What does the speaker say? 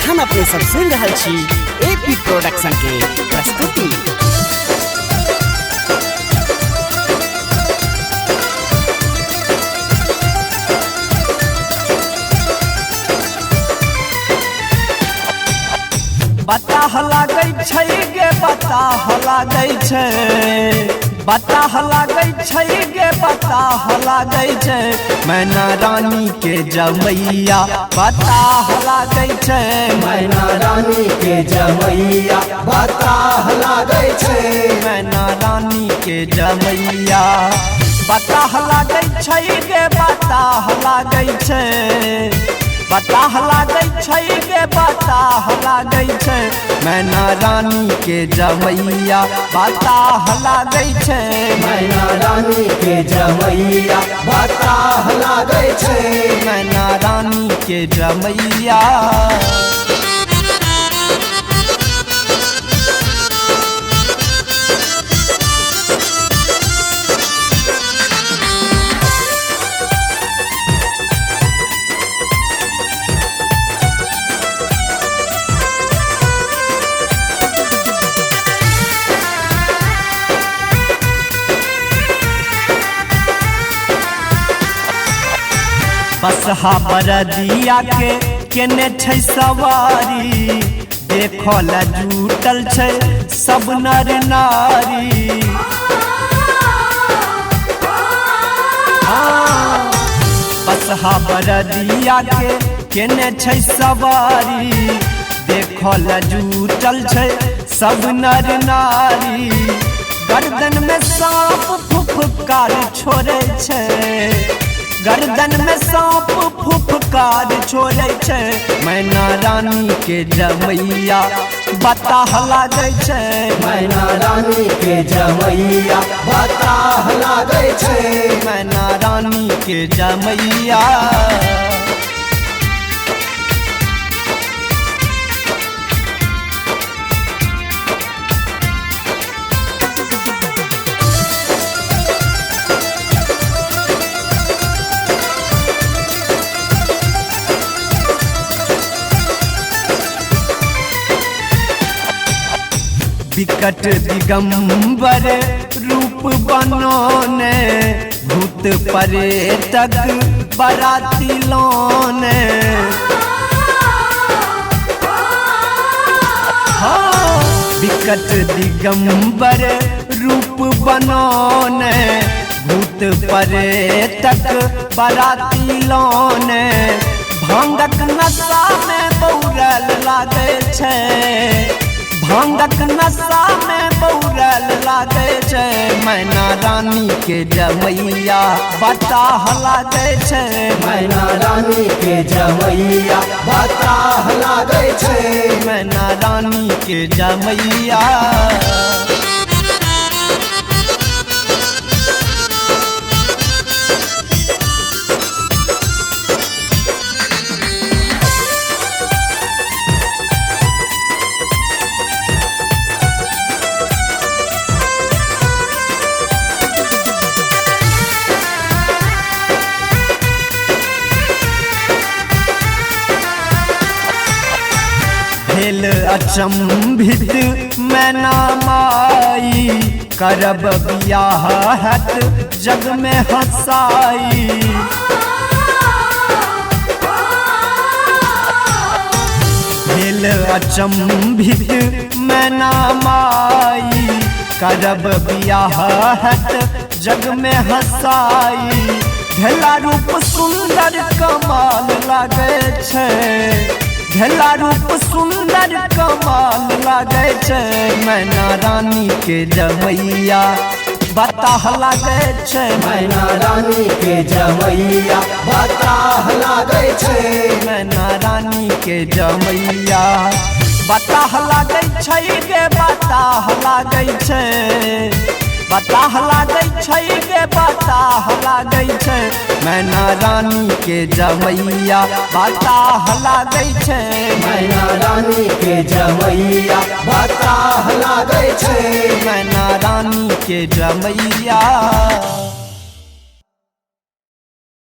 हम अपने सब सुन रहल छी एपी प्रोडक्शन के प्रस्तुति। बताह लागै छै गे बताह लागै छै, बताह लागै छै गे बताह लागै छै, मैना रानी के जमैया बताह लागै छै, मैना रानी के जमैया बताह लागै छै, मैना रानी के जमैया बताह लागै छै गे बताह लागै छै, बताह लागै छै गे बताह लागै छै, मैना रानी के जमैया बताह लागै छै, मैना रानी के जमैया बताह लागै छै, मैना रानी के जमैया। बसहा बरदिया के केने छै सवारी, देखल जुटल छै सब नर नारी। बसहा बरदिया के केने छै सवारी, देखल जुटल छै सब नर नारी। गर्दन में सांप फुफकार छोड़े छै, गर्दन में सांप फुफकार छोड़े छै, मैना रानी के जमैया बताह लागै छै, मैना रानी के जमैया बताह लागै छै, मैना रानी के जमैया। विकट दिगंबर रूप बनोने, भूत पर्यटक बराती लोने। हाँ, विकट दिगंबर रूप बनोने, भूत पर्यटक बराती लोने। भांगक नशा में बौरल लागै छै, भांगक नशा में बौरल लागै छै, मैना रानी के जमैया बताह लागै छै, मैना रानी के जमैया बताह लागै छै, मैना रानी के जमैया। भेल अचंभित मैना माई, करब बियाह हैत जग में हंसाई। भेल अचंभित मैना माई, करब बियाह हैत जग में हंसाई। ढेला रूप सुंदर कमाल लागै छै, ढेला रूप सुंदर कमाल लागै छै, मैना रानी के जमैया बताह लागै छै, मैना रानी के जमैया बताह लागै छै, मैना रानी के जमैया बताह लागै छै गे बताह लागै छै, बताह लागै छै गे बताह लागै छै, मैना रानी के जमैया बताह लागै छै, मैना रानी के जमैया बताह लागै छै, मैना रानी के जमैया।